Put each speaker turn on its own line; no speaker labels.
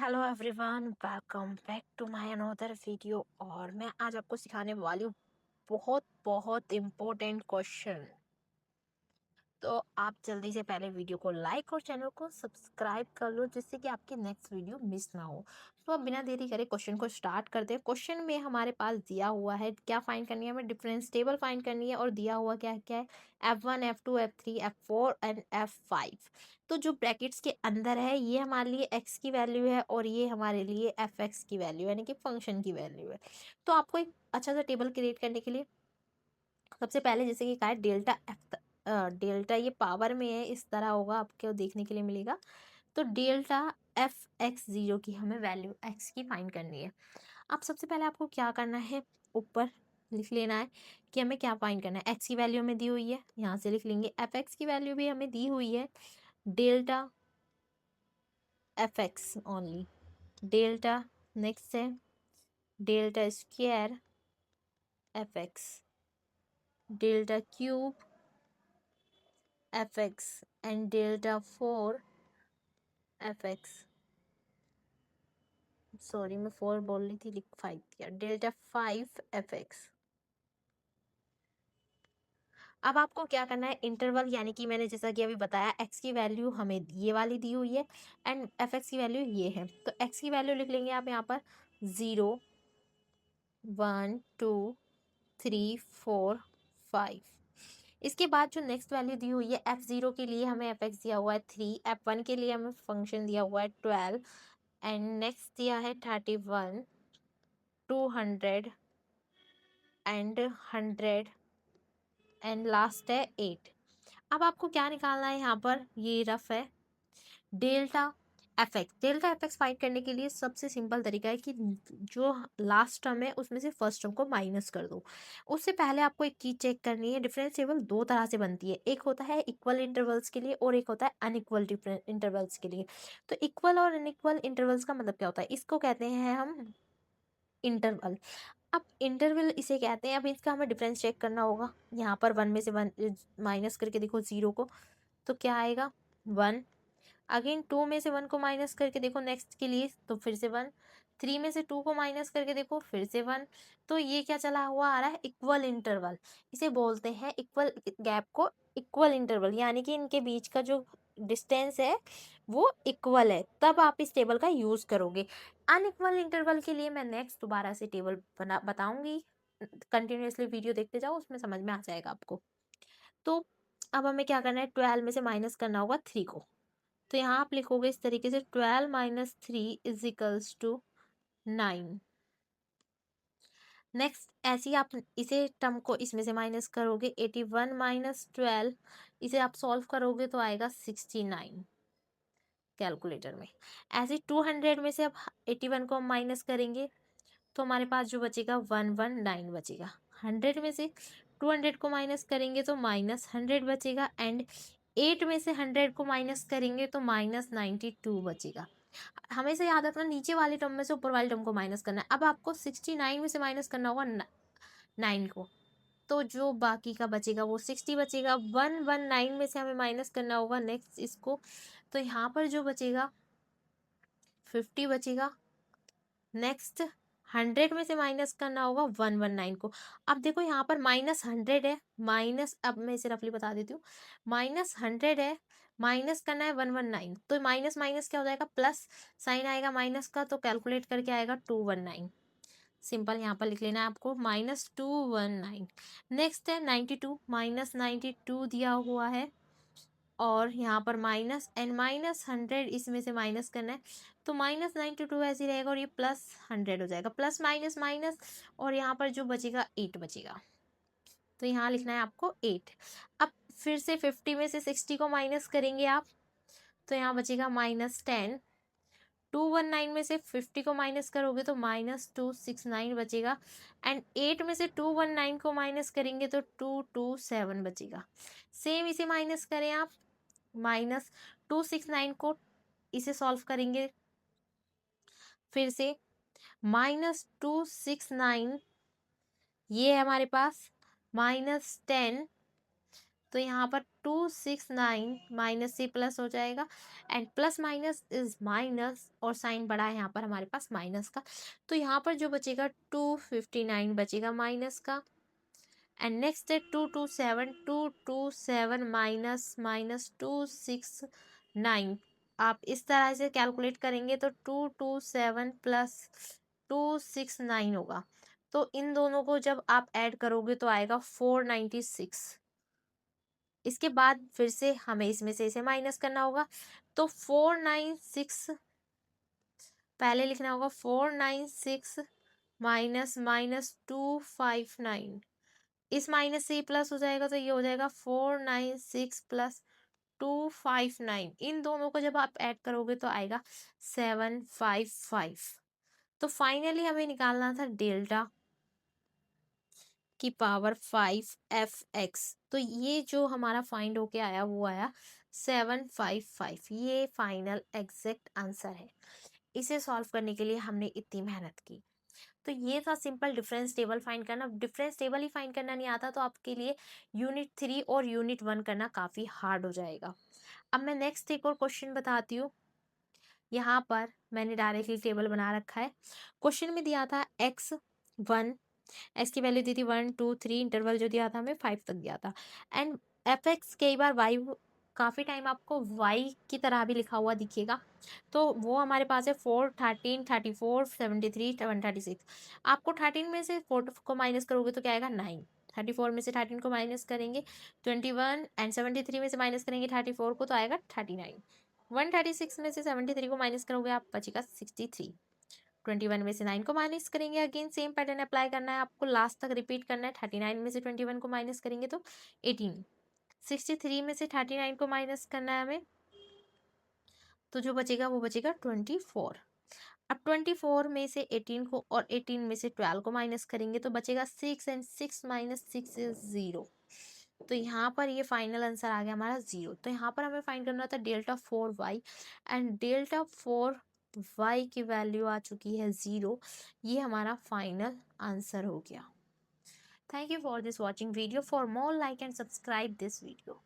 Hello everyone, welcome back to my another video. और मैं आज आपको सिखाने वाली हूँ बहुत बहुत इम्पोर्टेंट क्वेश्चन। तो आप जल्दी से पहले वीडियो को लाइक और चैनल को सब्सक्राइब कर लो, जिससे कि आपकी नेक्स्ट वीडियो मिस ना हो। तो अब बिना देरी करे क्वेश्चन को स्टार्ट करते हैं। क्वेश्चन में हमारे पास दिया हुआ है क्या फाइंड करनी है, हमें डिफरेंस टेबल फाइंड करनी है। और दिया हुआ क्या क्या है, F1 F2 F3 F4 and F5। तो जो ब्रैकेट्स के अंदर है ये हमारे लिए x की वैल्यू है और ये हमारे लिए fx की वैल्यू यानी कि फंक्शन की वैल्यू है। तो आपको एक अच्छा सा टेबल क्रिएट करने के लिए सबसे पहले जैसे कि कहा है डेल्टा एफ, डेल्टा ये पावर में है, इस तरह होगा, आपको देखने के लिए मिलेगा। तो डेल्टा f(x)(0) की हमें वैल्यू x की फाइंड करनी है। अब सबसे पहले आपको क्या करना है, ऊपर लिख लेना है कि हमें क्या फाइंड करना है। x की वैल्यू हमें दी हुई है, यहाँ से लिख लेंगे। fx की वैल्यू भी हमें दी हुई है, delta fx only. Delta next है delta square fx, delta cube fx and delta 4 fx। Sorry, मैं 4 बोल रही थी, लिख 5 किया। Delta 5 fx। अब आपको क्या करना है, इंटरवल यानी कि मैंने जैसा कि अभी बताया x की वैल्यू हमें ये वाली दी हुई है एंड fx की वैल्यू ये है। तो x की वैल्यू लिख लेंगे आप यहाँ पर 0 1 2 3 4 5। इसके बाद जो नेक्स्ट वैल्यू दी हुई है f0 के लिए हमें fx दिया हुआ है 3, f1 के लिए हमें फंक्शन दिया हुआ है 12 एंड नेक्स्ट दिया है 31 200 एंड 100 एंड लास्ट है 8। अब आपको क्या निकालना है, यहाँ पर ये रफ है delta FX. Delta FX find करने के लिए सबसे सिंपल तरीका है कि जो लास्ट टर्म है उसमें से फर्स्ट टर्म को माइनस कर दो। उससे पहले आपको एक चीज चेक करनी है, डिफरेंस टेबल दो तरह से बनती है, एक होता है इक्वल इंटरवल्स के लिए और एक होता है अनइक्वल इंटरवल्स के लिए। तो इक्वल और अनइक्वल इंटरवल्स का मतलब क्या होता है, इसको कहते हैं हम इंटरवल। अब इंटरवल इसे कहते हैं। अब इसका हमें डिफरेंस चेक करना होगा, यहाँ पर 1 में से 1 माइनस करके देखो 0 को, तो क्या आएगा 1। अगेन 2 में से 1 को माइनस करके देखो नेक्स्ट के लिए, तो फिर से 1। 3 में से 2 को माइनस करके देखो, फिर से 1। तो ये क्या चला हुआ आ रहा है, इक्वल इंटरवल। इसे बोलते हैं इक्वल गैप को इक्वल इंटरवल, यानी कि इनके बीच का जो डिस्टेंस है वो इक्वल है, तब आप इस टेबल का यूज करोगे। अनइक्वल इंटरवल के लिए मैं नेक्स्ट दोबारा से टेबल बताऊंगी, कंटिन्यूअसली वीडियो देखते जाओ, उसमें समझ में आ जाएगा आपको। तो अब हमें क्या करना है, 12 में से माइनस करना होगा 3 को। तो यहाँ आप लिखोगे इस तरीके से 12 minus 3 is equals to 9। Next ऐसे ही आप इसे टर्म को इसमें से माइनस करोगे, 81 माइनस 12, इसे आप सॉल्व करोगे तो आएगा 69 कैलकुलेटर में। ऐसे 200 में से अब 81 को हम माइनस करेंगे तो हमारे पास जो बचेगा 119 बचेगा। 100 में से 200 को माइनस करेंगे तो -100 बचेगा एंड 8 में से 100 को माइनस करेंगे तो -92 बचेगा। हमेशा याद रखना, नीचे वाले टर्म में से ऊपर वाले टर्म को माइनस करना है। अब आपको 69 में से माइनस करना होगा 9 को, तो जो बाकी का बचेगा वो 60 बचेगा। 119 में से हमें माइनस करना होगा नेक्स्ट इसको, तो यहाँ पर जो बचेगा 50 बचेगा। नेक्स्ट 100 में से माइनस करना होगा 119 को। अब देखो यहाँ पर -100 है, माइनस, अब मैं इसे रफली बता देती हूँ, -100 है, माइनस करना है 119, तो माइनस माइनस क्या हो जाएगा, प्लस साइन आएगा माइनस का, तो कैलकुलेट करके आएगा 219। सिंपल यहाँ पर लिख लेना है आपको -219। नेक्स्ट है 92, -92 दिया हुआ है और यहाँ पर माइनस एंड -100 इसमें से माइनस करना है, तो -92 ऐसे ही रहेगा और ये +100 हो जाएगा, प्लस माइनस माइनस, और यहाँ पर जो बचेगा 8 बचेगा, तो यहाँ लिखना है आपको 8। अब फिर से 50 में से 60 को माइनस करेंगे आप, तो यहाँ बचेगा -10। 219 में से 50 को माइनस करोगे तो -269 बचेगा एंड 8 में से 219 को माइनस करेंगे तो 227 बचेगा। सेम इसे माइनस करें आप, -269 को इसे सॉल्व करेंगे फिर से, -269 ये है हमारे पास, -10 तो यहाँ पर 269 माइनस से प्लस हो जाएगा, and plus minus is minus, और साइन बड़ा है यहाँ पर हमारे पास माइनस का, तो यहाँ पर जो बचेगा 259 बचेगा माइनस का। एंड नेक्स्ट है 227 माइनस माइनस 269। आप इस तरह से कैलकुलेट करेंगे तो 227 प्लस 269 होगा। तो इन दोनों को जब आप ऐड करोगे तो आएगा 496। इसके बाद फिर से हमें इसमें से इसे माइनस करना होगा, तो 496 पहले लिखना होगा, 496 माइनस माइनस 259, इस माइनस से प्लस हो जाएगा तो ये हो जाएगा 496 प्लस 259। इन दोनों को जब आप ऐड करोगे तो आएगा 755। तो फाइनली हमें निकालना था डेल्टा की पावर 5f(x), तो ये जो हमारा फाइंड होके आया वो आया 755। ये फाइनल एग्जैक्ट आंसर है। इसे सॉल्व करने के लिए हमने इतनी मेहनत की। तो ये था सिंपल डिफरेंस टेबल फाइंड करना। डिफरेंस टेबल ही फाइंड करना नहीं आता तो आपके लिए यूनिट 3 और यूनिट 1 करना काफ़ी हार्ड हो जाएगा। अब मैं नेक्स्ट एक और क्वेश्चन बताती हूँ। यहाँ पर मैंने डायरेक्टली टेबल बना रखा है। क्वेश्चन में दिया था x1, एक्स की वैल्यू दी थी 1 2 3, इंटरवल जो दिया था हमें 5 तक दिया था, एंड fx कई बार y, काफ़ी टाइम आपको y की तरह भी लिखा हुआ दिखेगा, तो वो हमारे पास है 4 13 34 73 136। आपको 13 में से 4 को माइनस करोगे तो क्या आएगा 9, 34 में से 13 को माइनस करेंगे 21, एंड 73 में से माइनस करेंगे 34 को तो आएगा 39। 136 में से 73 को माइनस करोगे आप बचेगा 63। 21 में से 9 को माइनस करेंगे, अगेन सेम पैटर्न अप्लाई करना है आपको, लास्ट तक रिपीट करना है। 39 में से 21 को माइनस करेंगे तो 18। 63 में से 39 को माइनस करना है हमें, तो जो बचेगा वो बचेगा 24। अब 24 में से 18 को और 18 में से 12 को माइनस करेंगे तो बचेगा 6, एंड 6 माइनस 6 इज 0। तो यहाँ पर ये फाइनल आंसर आ गया हमारा 0। तो यहाँ पर हमें फाइंड करना था delta 4y, and delta 4y की वैल्यू आ चुकी है 0। ये हमारा फाइनल आंसर हो गया। Thank you for this watching video. For more like and subscribe this video.